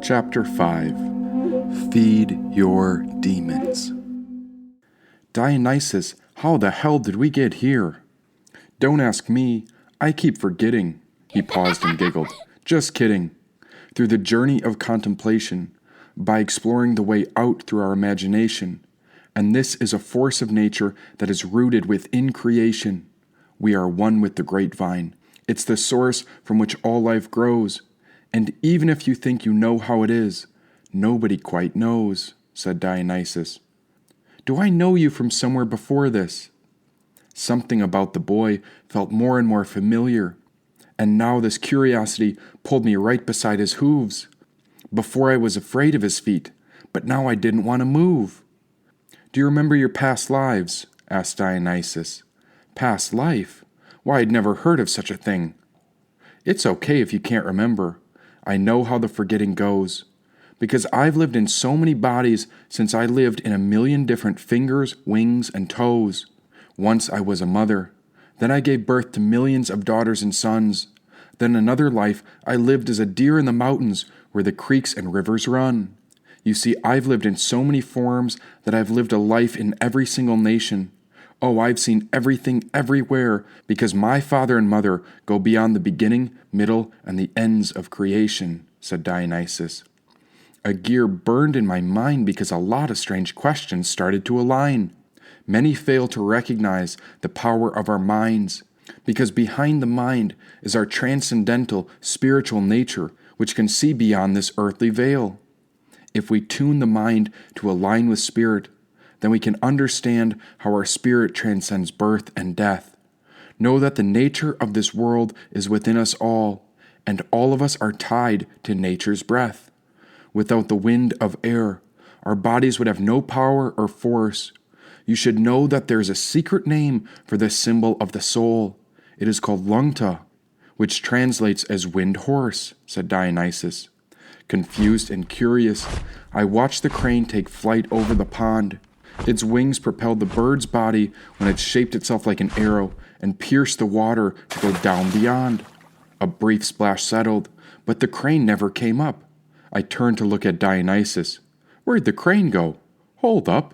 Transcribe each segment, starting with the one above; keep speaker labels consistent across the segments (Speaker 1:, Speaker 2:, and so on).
Speaker 1: Chapter 5. Feed Your Demons. Dionysus, how the hell did we get here? Don't ask me, I keep forgetting. He paused and giggled. Just kidding. Through the journey of contemplation, by exploring the way out through our imagination, and this is a force of nature that is rooted within creation. We are one with the grapevine. It's the source from which all life grows. And even if you think you know how it is, nobody quite knows, said Dionysus. Do I know you from somewhere before this? Something about the boy felt more and more familiar, and now this curiosity pulled me right beside his hooves. Before I was afraid of his feet, but now I didn't want to move. Do you remember your past lives? Asked Dionysus. Past life? Why, I'd never heard of such a thing. It's okay if you can't remember. I know how the forgetting goes, because I've lived in so many bodies since I lived in 1,000,000 different fingers, wings, and toes. Once I was a mother. Then I gave birth to millions of daughters and sons. Then another life I lived as a deer in the mountains where the creeks and rivers run. You see, I've lived in so many forms that I've lived a life in every single nation. Oh, I've seen everything everywhere, because my father and mother go beyond the beginning, middle, and the ends of creation, said Dionysus. A gear burned in my mind because a lot of strange questions started to align. Many fail to recognize the power of our minds, because behind the mind is our transcendental spiritual nature, which can see beyond this earthly veil. If we tune the mind to align with spirit, then we can understand how our spirit transcends birth and death. Know that the nature of this world is within us all, and all of us are tied to nature's breath. Without the wind of air, our bodies would have no power or force. You should know that there is a secret name for this symbol of the soul. It is called Lungta, which translates as wind horse, said Dionysus. Confused and curious, I watched the crane take flight over the pond. Its wings propelled the bird's body when it shaped itself like an arrow and pierced the water to go down beyond. A brief splash settled, but the crane never came up. I turned to look at Dionysus. Where'd the crane go? Hold up.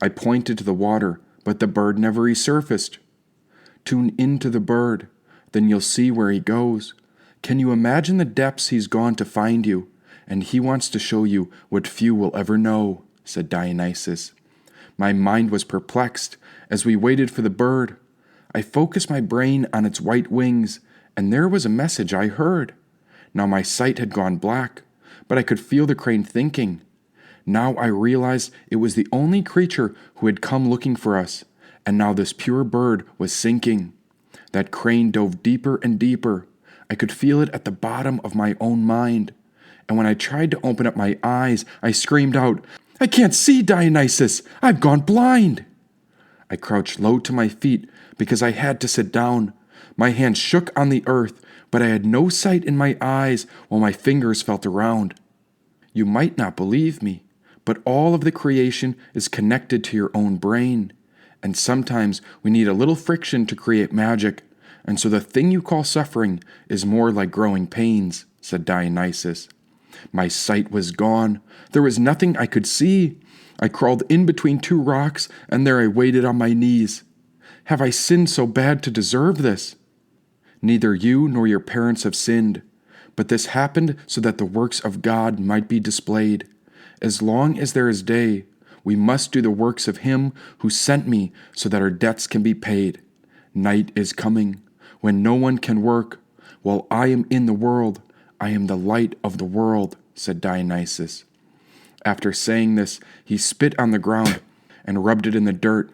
Speaker 1: I pointed to the water, but the bird never resurfaced. Tune into the bird, then you'll see where he goes. Can you imagine the depths he's gone to find you? And he wants to show you what few will ever know, said Dionysus. My mind was perplexed as we waited for the bird. I focused my brain on its white wings, and there was a message I heard. Now my sight had gone black, but I could feel the crane thinking. Now I realized it was the only creature who had come looking for us, and now this pure bird was sinking. That crane dove deeper and deeper. I could feel it at the bottom of my own mind. And when I tried to open up my eyes, I screamed out, I can't see, Dionysus! I've gone blind! I crouched low to my feet because I had to sit down. My hands shook on the earth, but I had no sight in my eyes while my fingers felt around. You might not believe me, but all of the creation is connected to your own brain. And sometimes we need a little friction to create magic, and so the thing you call suffering is more like growing pains, said Dionysus. My sight was gone. There was nothing I could see. I crawled in between two rocks, and there I waited on my knees. Have I sinned so bad to deserve this? Neither you nor your parents have sinned, but this happened so that the works of God might be displayed. As long as there is day, we must do the works of him who sent me so that our debts can be paid. Night is coming, when no one can work. While I am in the world, I am the light of the world, said Dionysus. After saying this, he spit on the ground and rubbed it in the dirt.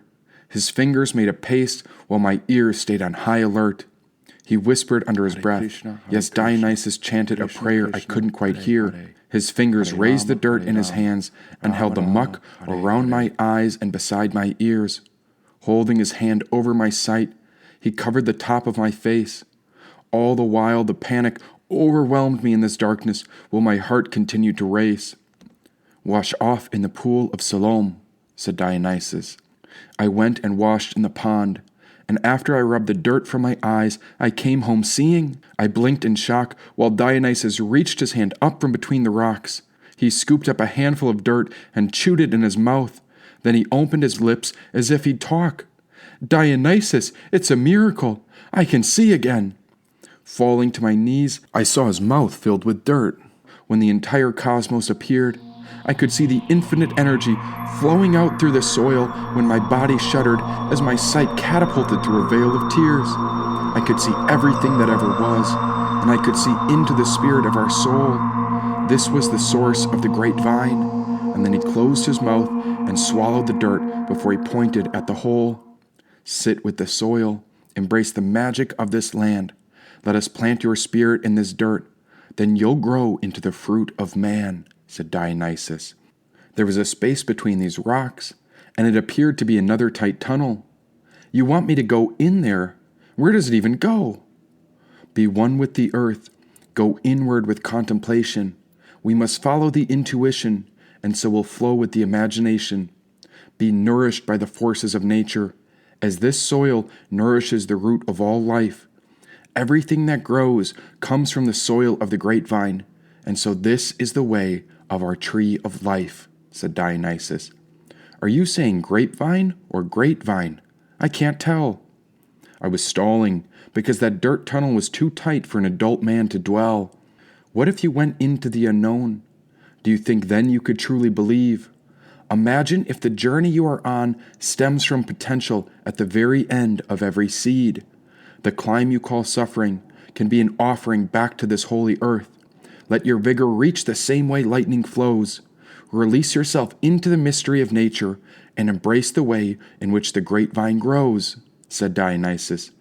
Speaker 1: His fingers made a paste while my ears stayed on high alert. He whispered under his breath. Yes, Dionysus chanted a prayer I couldn't quite hear. His fingers raised the dirt in his hands and held the muck around my eyes and beside my ears. Holding his hand over my sight, he covered the top of my face. All the while, the panic overwhelmed me in this darkness while my heart continued to race. Wash off in the pool of Siloam, said Dionysus. I went and washed in the pond, and after I rubbed the dirt from my eyes, I came home seeing. I blinked in shock while Dionysus reached his hand up from between the rocks. He scooped up a handful of dirt and chewed it in his mouth. Then he opened his lips as if he'd talk. "Dionysus, it's a miracle. I can see again." Falling to my knees, I saw his mouth filled with dirt. When the entire cosmos appeared, I could see the infinite energy flowing out through the soil when my body shuddered as my sight catapulted through a veil of tears. I could see everything that ever was, and I could see into the spirit of our soul. This was the source of the great vine. And then he closed his mouth and swallowed the dirt before he pointed at the hole. "Sit with the soil. Embrace the magic of this land. Let us plant your spirit in this dirt. Then you'll grow into the fruit of man," said Dionysus. There was a space between these rocks, and it appeared to be another tight tunnel. "You want me to go in there? Where does it even go?" "Be one with the earth. Go inward with contemplation. We must follow the intuition, and so will flow with the imagination. Be nourished by the forces of nature, as this soil nourishes the root of all life. Everything that grows comes from the soil of the grapevine, and so this is the way of our tree of life," said Dionysus. "Are you saying grapevine or great vine? I can't tell." I was stalling because that dirt tunnel was too tight for an adult man to dwell. What if you went into the unknown? Do you think then you could truly believe? Imagine if the journey you are on stems from potential at the very end of every seed. The climb you call suffering can be an offering back to this holy earth. Let your vigor reach the same way lightning flows. Release yourself into the mystery of nature and embrace the way in which the grapevine grows," said Dionysus.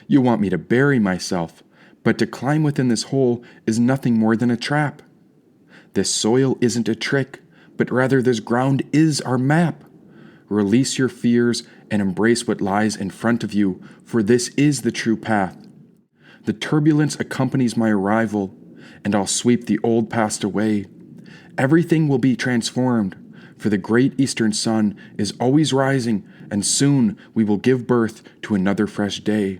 Speaker 1: "You want me to bury myself, but to climb within this hole is nothing more than a trap. This soil isn't a trick, but rather this ground is our map. Release your fears and embrace what lies in front of you, for this is the true path. The turbulence accompanies my arrival, and I'll sweep the old past away. Everything will be transformed, for the great eastern sun is always rising, and soon we will give birth to another fresh day.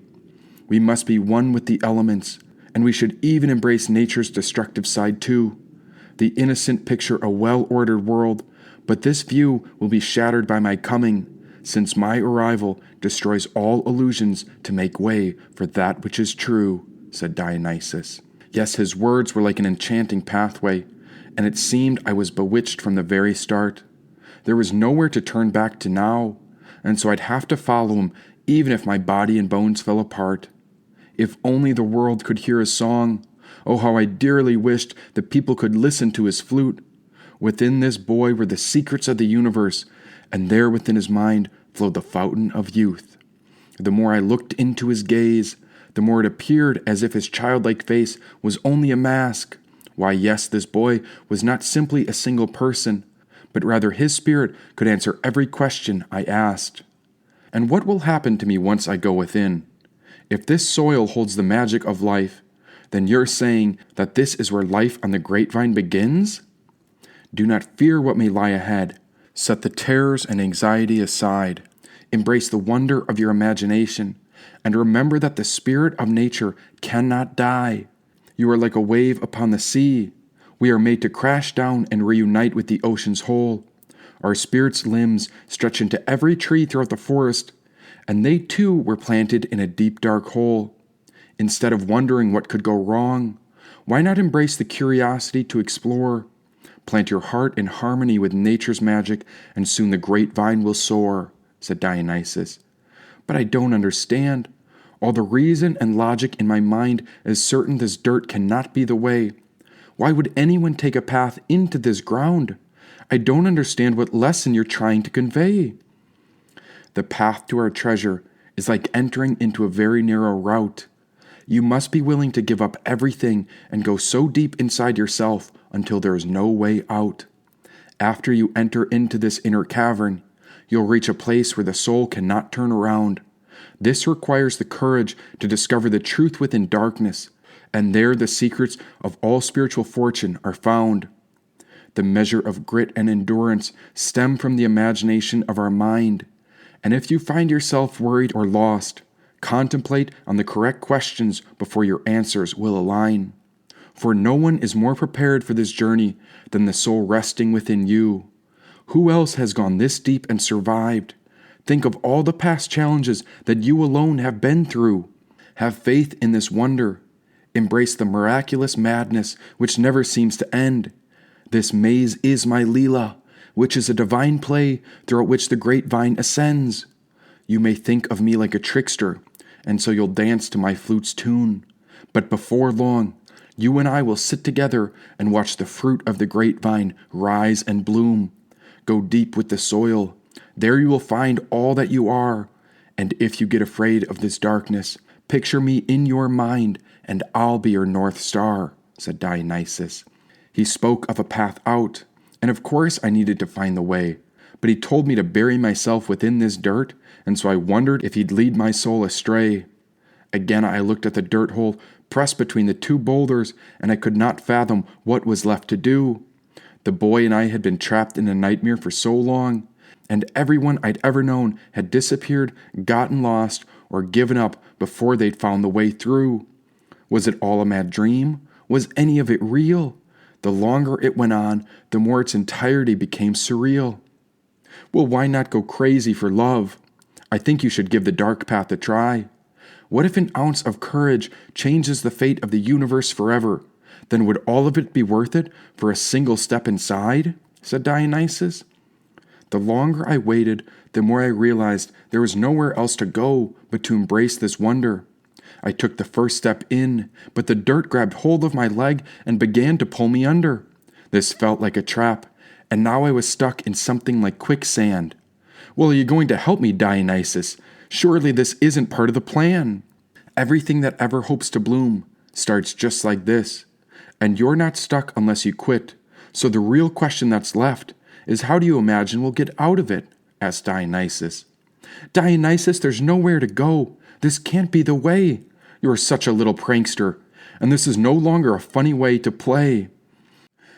Speaker 1: We must be one with the elements, and we should even embrace nature's destructive side too. The innocent picture a well-ordered world, but this view will be shattered by my coming, since my arrival destroys all illusions to make way for that which is true," said Dionysus. Yes, his words were like an enchanting pathway, and it seemed I was bewitched from the very start. There was nowhere to turn back to now, and so I'd have to follow him even if my body and bones fell apart. If only the world could hear his song. Oh, how I dearly wished that people could listen to his flute. Within this boy were the secrets of the universe, and there within his mind flowed the fountain of youth. The more I looked into his gaze, the more it appeared as if his childlike face was only a mask. Why, yes, this boy was not simply a single person, but rather his spirit could answer every question I asked. And what will happen to me once I go within? If this soil holds the magic of life, then you're saying that this is where life on the grapevine begins? Do not fear what may lie ahead. Set the terrors and anxiety aside. Embrace the wonder of your imagination, and remember that the spirit of nature cannot die. You are like a wave upon the sea. We are made to crash down and reunite with the ocean's whole. Our spirit's limbs stretch into every tree throughout the forest, and they too were planted in a deep dark hole. Instead of wondering what could go wrong, why not embrace the curiosity to explore? Plant your heart in harmony with nature's magic, and soon the great vine will soar," said Dionysus. "But I don't understand. All the reason and logic in my mind is certain this dirt cannot be the way. Why would anyone take a path into this ground? I don't understand what lesson you're trying to convey." "The path to our treasure is like entering into a very narrow route. You must be willing to give up everything and go so deep inside yourself until there is no way out. After you enter into this inner cavern, you'll reach a place where the soul cannot turn around. This requires the courage to discover the truth within darkness, and there the secrets of all spiritual fortune are found. The measure of grit and endurance stem from the imagination of our mind, And if you find yourself worried or lost, contemplate on the correct questions before your answers will align. For no one is more prepared for this journey than the soul resting within you. Who else has gone this deep and survived? Think of all the past challenges that you alone have been through. Have faith in this wonder. Embrace the miraculous madness which never seems to end. This maze is my Leela, which is a divine play throughout which the great vine ascends. You may think of me like a trickster, and so you'll dance to my flute's tune. But before long, you and I will sit together and watch the fruit of the grapevine rise and bloom. Go deep with the soil. There you will find all that you are. And if you get afraid of this darkness, picture me in your mind, and I'll be your North Star, said Dionysus. He spoke of a path out, and of course I needed to find the way. But he told me to bury myself within this dirt, and so I wondered if he'd lead my soul astray. Again I looked at the dirt hole pressed between the two boulders, and I could not fathom what was left to do. The boy and I had been trapped in a nightmare for so long, and everyone I'd ever known had disappeared, gotten lost, or given up before they'd found the way through. Was it all a mad dream? Was any of it real? The longer it went on, the more its entirety became surreal. Well, why not go crazy for love? I think you should give the dark path a try. What if an ounce of courage changes the fate of the universe forever? Then would all of it be worth it for a single step inside? Said Dionysus. The longer I waited, the more I realized there was nowhere else to go but to embrace this wonder. I took the first step in, but the dirt grabbed hold of my leg and began to pull me under. This felt like a trap, and now I was stuck in something like quicksand. Well, are you going to help me, Dionysus? Surely this isn't part of the plan. Everything that ever hopes to bloom starts just like this, and you're not stuck unless you quit. So the real question that's left is, how do you imagine we'll get out of it? Asked Dionysus. Dionysus, there's nowhere to go. This can't be the way. You're such a little prankster, and this is no longer a funny way to play.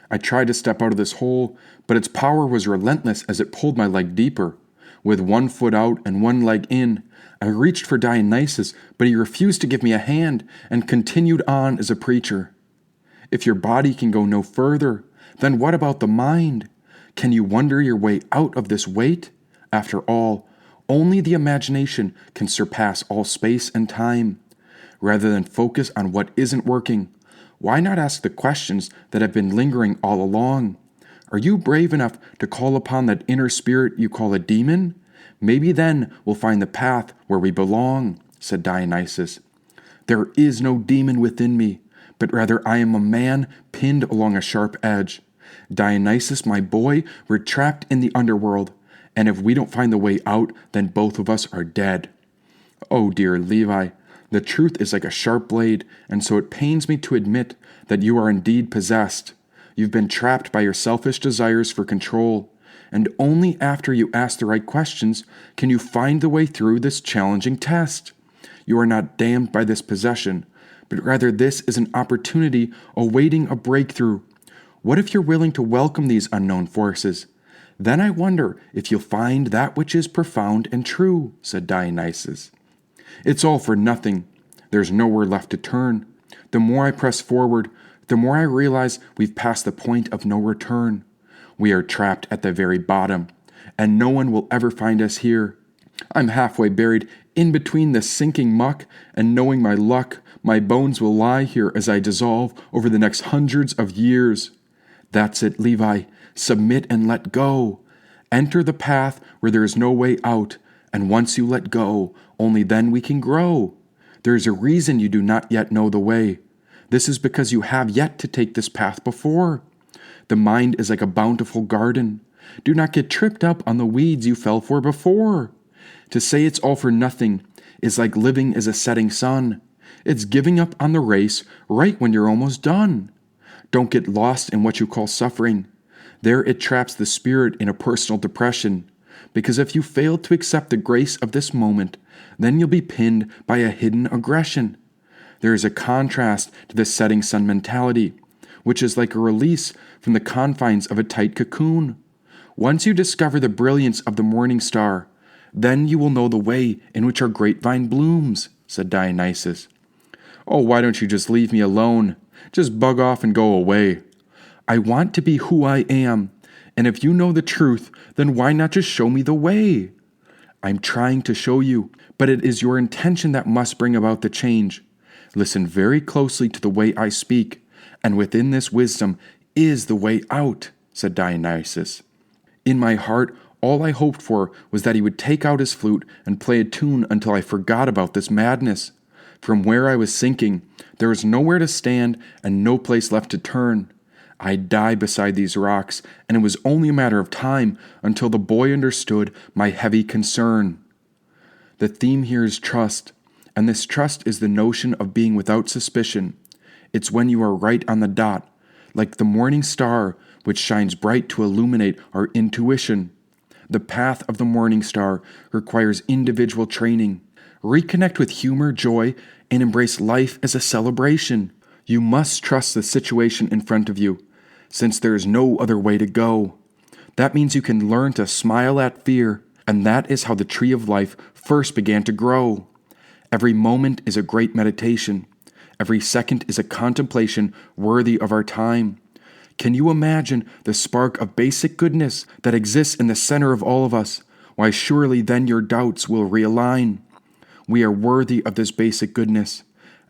Speaker 1: I tried to step out of this hole, but its power was relentless as it pulled my leg deeper. With one foot out and one leg in, I reached for Dionysus, but he refused to give me a hand and continued on as a preacher. If your body can go no further, then what about the mind? Can you wonder your way out of this weight? After all, only the imagination can surpass all space and time. Rather than focus on what isn't working, why not ask the questions that have been lingering all along? Are you brave enough to call upon that inner spirit you call a demon? Maybe then we'll find the path where we belong, said Dionysus. There is no demon within me, but rather I am a man pinned along a sharp edge. Dionysus, my boy, we're trapped in the underworld, and if we don't find the way out, then both of us are dead. Oh dear Levi, the truth is like a sharp blade, and so it pains me to admit that you are indeed possessed. You've been trapped by your selfish desires for control, and only after you ask the right questions can you find the way through this challenging test. You are not damned by this possession, but rather this is an opportunity awaiting a breakthrough. What if you're willing to welcome these unknown forces? Then I wonder if you'll find that which is profound and true, said Dionysus. It's all for nothing. There's nowhere left to turn. The more I press forward, the more I realize we've passed the point of no return. We are trapped at the very bottom, and no one will ever find us here. I'm halfway buried in between the sinking muck, and knowing my luck, my bones will lie here as I dissolve over the next hundreds of years. That's it, Levi. Submit and let go. Enter the path where there is no way out, and once you let go, only then we can grow. There is a reason you do not yet know the way. This is because you have yet to take this path before. The mind is like a bountiful garden. Do not get tripped up on the weeds you fell for before. To say it's all for nothing is like living as a setting sun. It's giving up on the race right when you're almost done. Don't get lost in what you call suffering. There it traps the spirit in a personal depression, because if you fail to accept the grace of this moment, then you'll be pinned by a hidden aggression. There is a contrast to the setting sun mentality, which is like a release from the confines of a tight cocoon. Once you discover the brilliance of the morning star, Then you will know the way in which our grapevine blooms, said Dionysus. Oh, why don't you just leave me alone? Just bug off and go away. I want to be who I am, and if you know the truth, then why not just show me the way? I'm trying to show you, but it is your intention that must bring about the change. Listen very closely to the way I speak, and within this wisdom is the way out, said Dionysus. In my heart, all I hoped for was that he would take out his flute and play a tune until I forgot about this madness. From where I was sinking, there was nowhere to stand and no place left to turn. I'd die beside these rocks, and it was only a matter of time until the boy understood my heavy concern. The theme here is trust, and this trust is the notion of being without suspicion. It's when you are right on the dot, like the morning star which shines bright to illuminate our intuition. The path of the morning star requires individual training. Reconnect with humor, joy, and embrace life as a celebration. You must trust the situation in front of you, since there is no other way to go. That means you can learn to smile at fear, and that is how the tree of life first began to grow. Every moment is a great meditation. Every second is a contemplation worthy of our time. Can you imagine the spark of basic goodness that exists in the center of all of us? Why, surely then your doubts will realign. We are worthy of this basic goodness,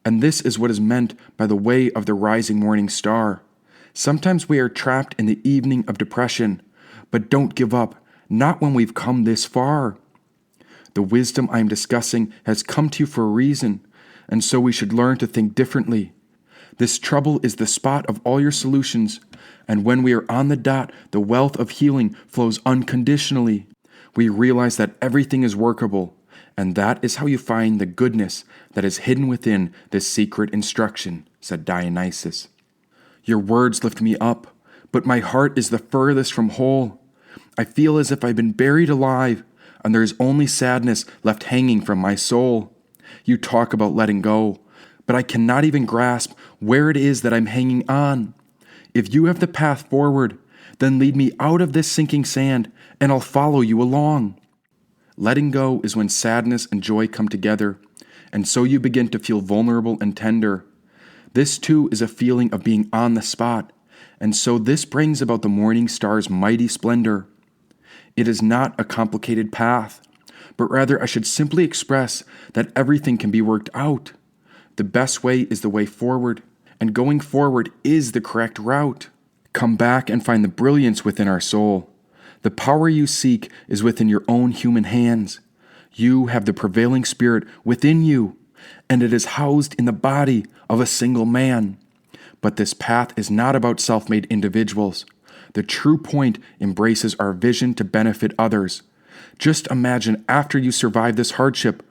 Speaker 1: and this is what is meant by the way of the rising morning star. Sometimes we are trapped in the evening of depression, but don't give up, not when we've come this far. The wisdom I am discussing has come to you for a reason, and so we should learn to think differently. This trouble is the spot of all your solutions, and when we are on the dot, the wealth of healing flows unconditionally. We realize that everything is workable, and that is how you find the goodness that is hidden within this secret instruction, said Dionysus. Your words lift me up, but my heart is the furthest from whole. I feel as if I've been buried alive, and there is only sadness left hanging from my soul. You talk about letting go, but I cannot even grasp where it is that I'm hanging on. If you have the path forward, then lead me out of this sinking sand, and I'll follow you along. Letting go is when sadness and joy come together, and so you begin to feel vulnerable and tender. This too is a feeling of being on the spot, and so this brings about the morning star's mighty splendor. It is not a complicated path, but rather I should simply express that everything can be worked out. The best way is the way forward, and going forward is the correct route. Come back and find the brilliance within our soul. The power you seek is within your own human hands. You have the prevailing spirit within you, and it is housed in the body of a single man. But this path is not about self-made individuals. The true point embraces our vision to benefit others. Just imagine after you survive this hardship,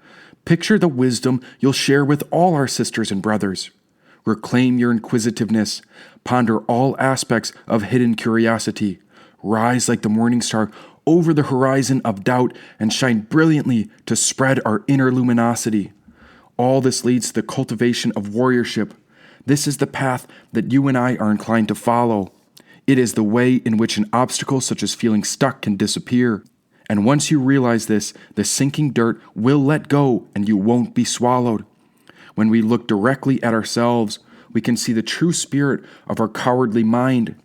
Speaker 1: picture the wisdom you'll share with all our sisters and brothers. Reclaim your inquisitiveness, ponder all aspects of hidden curiosity, rise like the morning star over the horizon of doubt, and shine brilliantly to spread our inner luminosity. All this leads to the cultivation of warriorship. This is the path that you and I are inclined to follow. It is the way in which an obstacle such as feeling stuck can disappear. And once you realize this, the sinking dirt will let go and you won't be swallowed. When we look directly at ourselves, we can see the true spirit of our cowardly mind.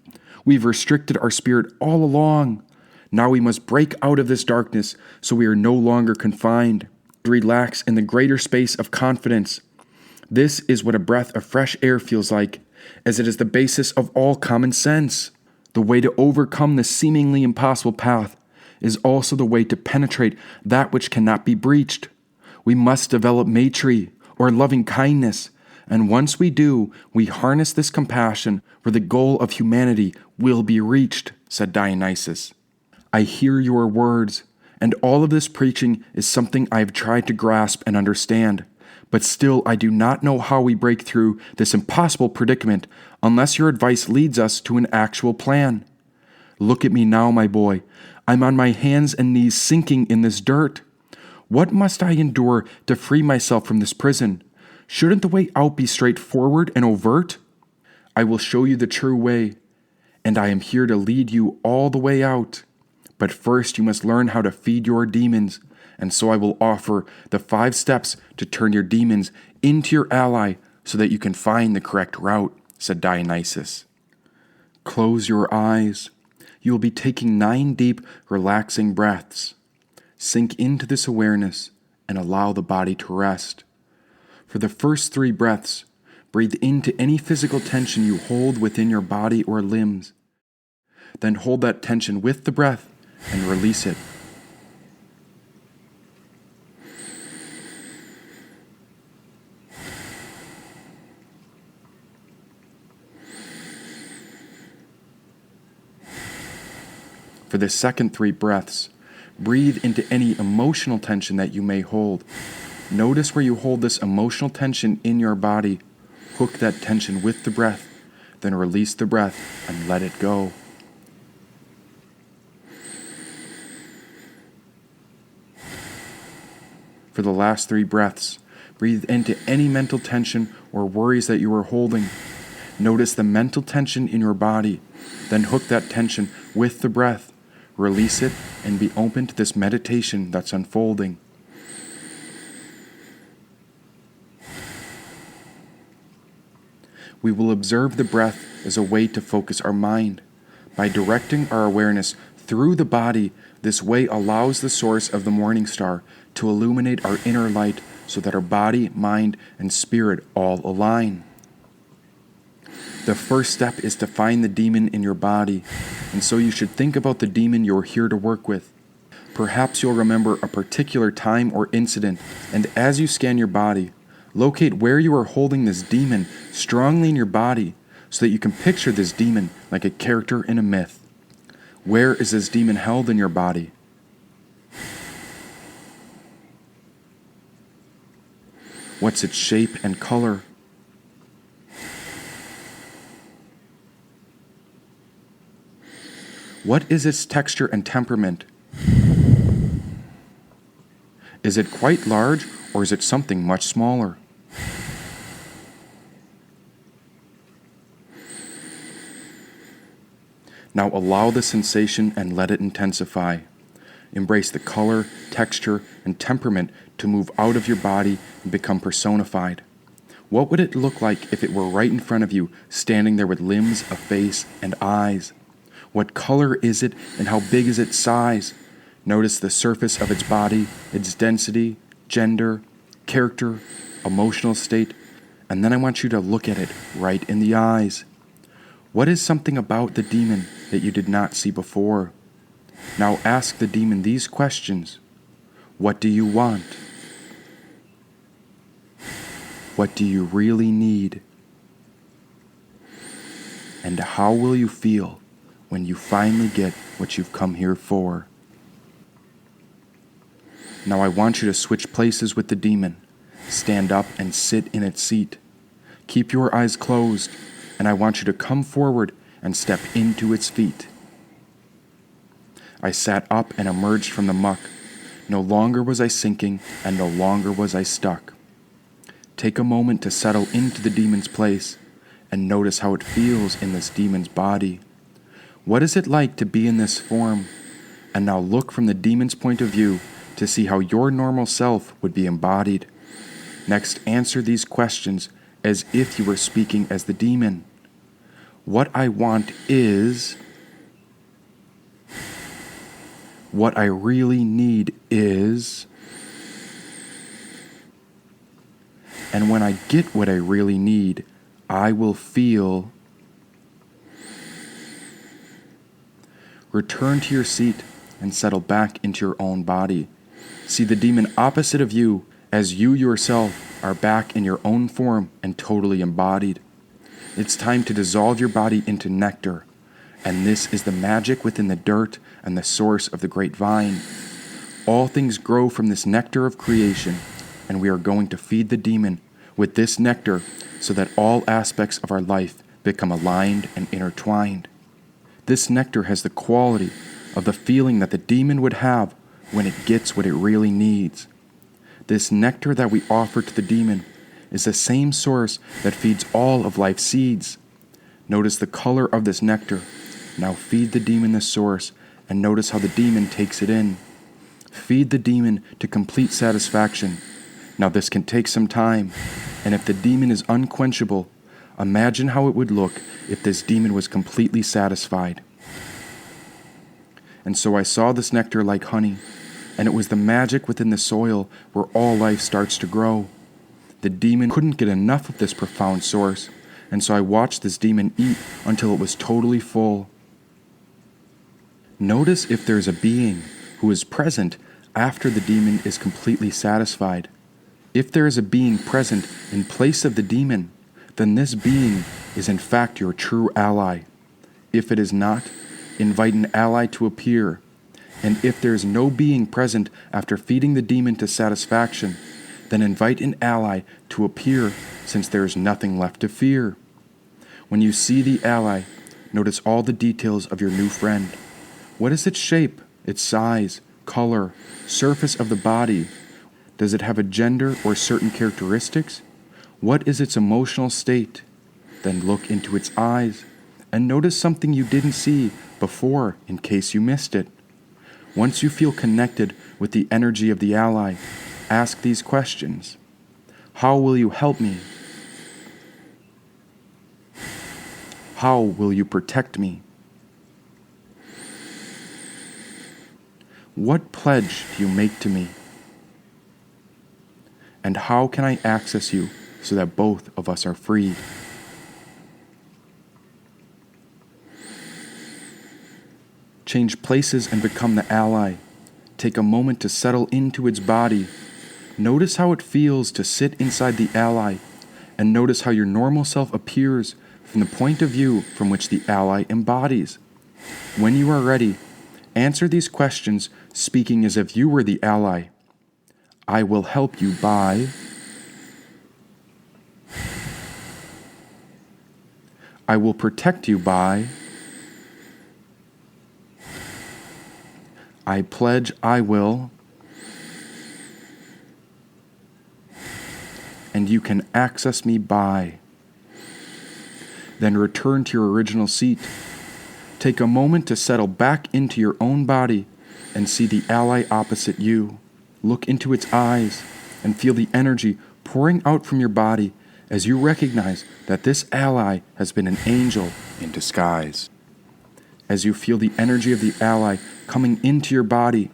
Speaker 1: We've restricted our spirit all along. Now we must break out of this darkness so we are no longer confined. Relax in the greater space of confidence. This is what a breath of fresh air feels like, as it is the basis of all common sense. The way to overcome this seemingly impossible path is also the way to penetrate that which cannot be breached. We must develop Maitri, or loving kindness, and once we do, we harness this compassion where the goal of humanity will be reached, said Dionysus. I hear your words, and all of this preaching is something I have tried to grasp and understand, but still I do not know how we break through this impossible predicament unless your advice leads us to an actual plan. Look at me now, my boy. I'm on my hands and knees sinking in this dirt. What must I endure to free myself from this prison? Shouldn't the way out be straightforward and overt? I will show you the true way, and I am here to lead you all the way out. But first you must learn how to feed your demons, and so I will offer the 5 steps to turn your demons into your ally so that you can find the correct route, said Dionysus. Close your eyes. You will be taking 9 deep, relaxing breaths. Sink into this awareness and allow the body to rest. For the first 3 breaths, breathe into any physical tension you hold within your body or limbs. Then hold that tension with the breath and release it. For the second 3 breaths, breathe into any emotional tension that you may hold. Notice where you hold this emotional tension in your body. Hook that tension with the breath, then release the breath and let it go. For the last 3 breaths, breathe into any mental tension or worries that you are holding. Notice the mental tension in your body, then hook that tension with the breath. Release it and be open to this meditation that's unfolding. We will observe the breath as a way to focus our mind. By directing our awareness through the body, this way allows the source of the morning star to illuminate our inner light so that our body, mind, and spirit all align. The first step is to find the demon in your body, and so you should think about the demon you're here to work with. Perhaps you'll remember a particular time or incident, and as you scan your body, locate where you are holding this demon strongly in your body so that you can picture this demon like a character in a myth. Where is this demon held in your body? What's its shape and color? What is its texture and temperament? Is it quite large, or is it something much smaller? Now allow the sensation and let it intensify. Embrace the color, texture, and temperament to move out of your body and become personified. What would it look like if it were right in front of you, standing there with limbs, a face, and eyes? What color is it, and how big is its size? Notice the surface of its body, its density, gender, character, emotional state, and then I want you to look at it right in the eyes. What is something about the demon that you did not see before? Now ask the demon these questions. What do you want? What do you really need? And how will you feel when you finally get what you've come here for? Now I want you to switch places with the demon. Stand up and sit in its seat. Keep your eyes closed, and I want you to come forward and step into its feet. I sat up and emerged from the muck. No longer was I sinking, and no longer was I stuck. Take a moment to settle into the demon's place, and notice how it feels in this demon's body. What is it like to be in this form? And now look from the demon's point of view to see how your normal self would be embodied. Next, answer these questions as if you were speaking as the demon. What I want is... What I really need is... And when I get what I really need, I will feel... Return to your seat and settle back into your own body. See the demon opposite of you as you yourself are back in your own form and totally embodied. It's time to dissolve your body into nectar, and this is the magic within the dirt and the source of the great vine. All things grow from this nectar of creation, and we are going to feed the demon with this nectar so that all aspects of our life become aligned and intertwined. This nectar has the quality of the feeling that the demon would have when it gets what it really needs. This nectar that we offer to the demon is the same source that feeds all of life's seeds. Notice the color of this nectar. Now feed the demon this source and notice how the demon takes it in. Feed the demon to complete satisfaction. Now this can take some time, and if the demon is unquenchable, imagine how it would look if this demon was completely satisfied. And so I saw this nectar like honey, and it was the magic within the soil where all life starts to grow. The demon couldn't get enough of this profound source, and so I watched this demon eat until it was totally full. Notice if there's a being who is present after the demon is completely satisfied. If there is a being present in place of the demon, then this being is in fact your true ally. If it is not, invite an ally to appear. And if there is no being present after feeding the demon to satisfaction, then invite an ally to appear, since there is nothing left to fear. When you see the ally, notice all the details of your new friend. What is its shape, its size, color, surface of the body? Does it have a gender or certain characteristics? What is its emotional state? Then look into its eyes and notice something you didn't see before in case you missed it. Once you feel connected with the energy of the ally, ask these questions. How will you help me? How will you protect me? What pledge do you make to me? And how can I access you so that both of us are free? Change places and become the ally. Take a moment to settle into its body. Notice how it feels to sit inside the ally, and notice how your normal self appears from the point of view from which the ally embodies. When you are ready, answer these questions speaking as if you were the ally. I will help you by... I will protect you by... I pledge I will... and you can access me by... Then return to your original seat. Take a moment to settle back into your own body and see the ally opposite you. Look into its eyes and feel the energy pouring out from your body as you recognize that this ally has been an angel in disguise. As you feel the energy of the ally coming into your body,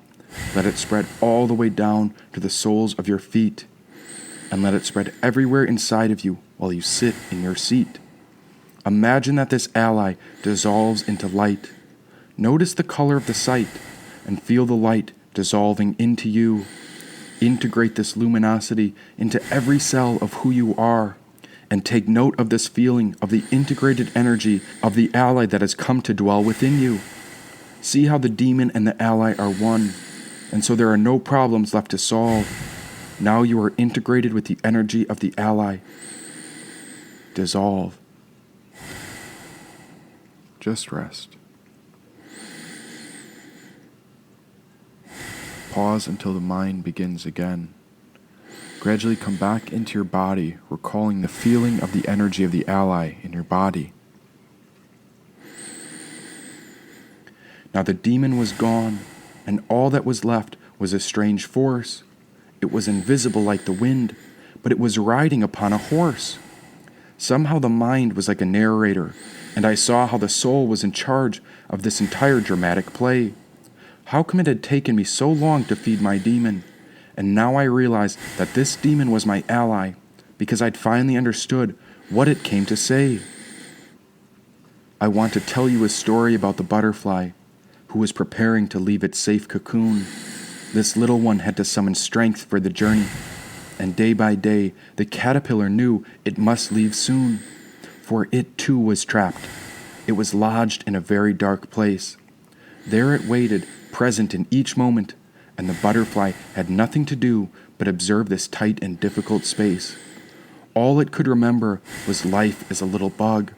Speaker 1: let it spread all the way down to the soles of your feet, and let it spread everywhere inside of you while you sit in your seat. Imagine that this ally dissolves into light. Notice the color of the sight and feel the light dissolving into you. Integrate this luminosity into every cell of who you are, and take note of this feeling of the integrated energy of the ally that has come to dwell within you. See how the demon and the ally are one, and so there are no problems left to solve. Now you are integrated with the energy of the ally. Dissolve. Just rest. Pause until the mind begins again. Gradually come back into your body, recalling the feeling of the energy of the ally in your body. Now the demon was gone, and all that was left was a strange force. It was invisible like the wind, but it was riding upon a horse. Somehow the mind was like a narrator, and I saw how the soul was in charge of this entire dramatic play. How come it had taken me so long to feed my demon? And now I realized that this demon was my ally, because I'd finally understood what it came to say. I want to tell you a story about the butterfly, who was preparing to leave its safe cocoon. This little one had to summon strength for the journey, and day by day the caterpillar knew it must leave soon, for it too was trapped. It was lodged in a very dark place. There it waited, present in each moment, and the butterfly had nothing to do but observe this tight and difficult space. All it could remember was life as a little bug,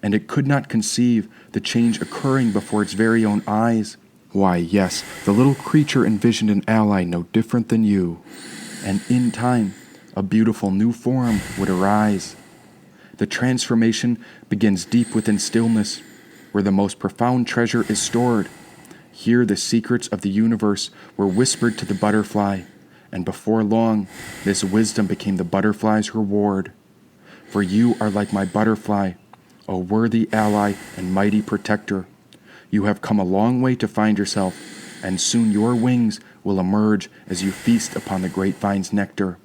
Speaker 1: and it could not conceive the change occurring before its very own eyes. Why, yes, the little creature envisioned an ally no different than you, and in time, a beautiful new form would arise. The transformation begins deep within stillness, where the most profound treasure is stored. Here the secrets of the universe were whispered to the butterfly, and before long, this wisdom became the butterfly's reward. For you are like my butterfly, a worthy ally and mighty protector. You have come a long way to find yourself, and soon your wings will emerge as you feast upon the grapevine's nectar.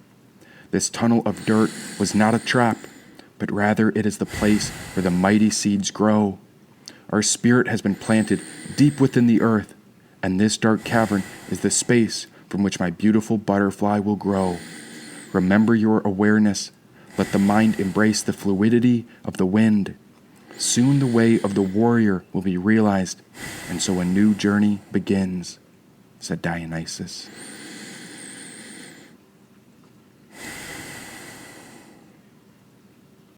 Speaker 1: This tunnel of dirt was not a trap, but rather it is the place where the mighty seeds grow. Our spirit has been planted deep within the earth, and this dark cavern is the space from which my beautiful butterfly will grow. Remember your awareness. Let the mind embrace the fluidity of the wind. Soon the way of the warrior will be realized, and so a new journey begins, said Dionysus.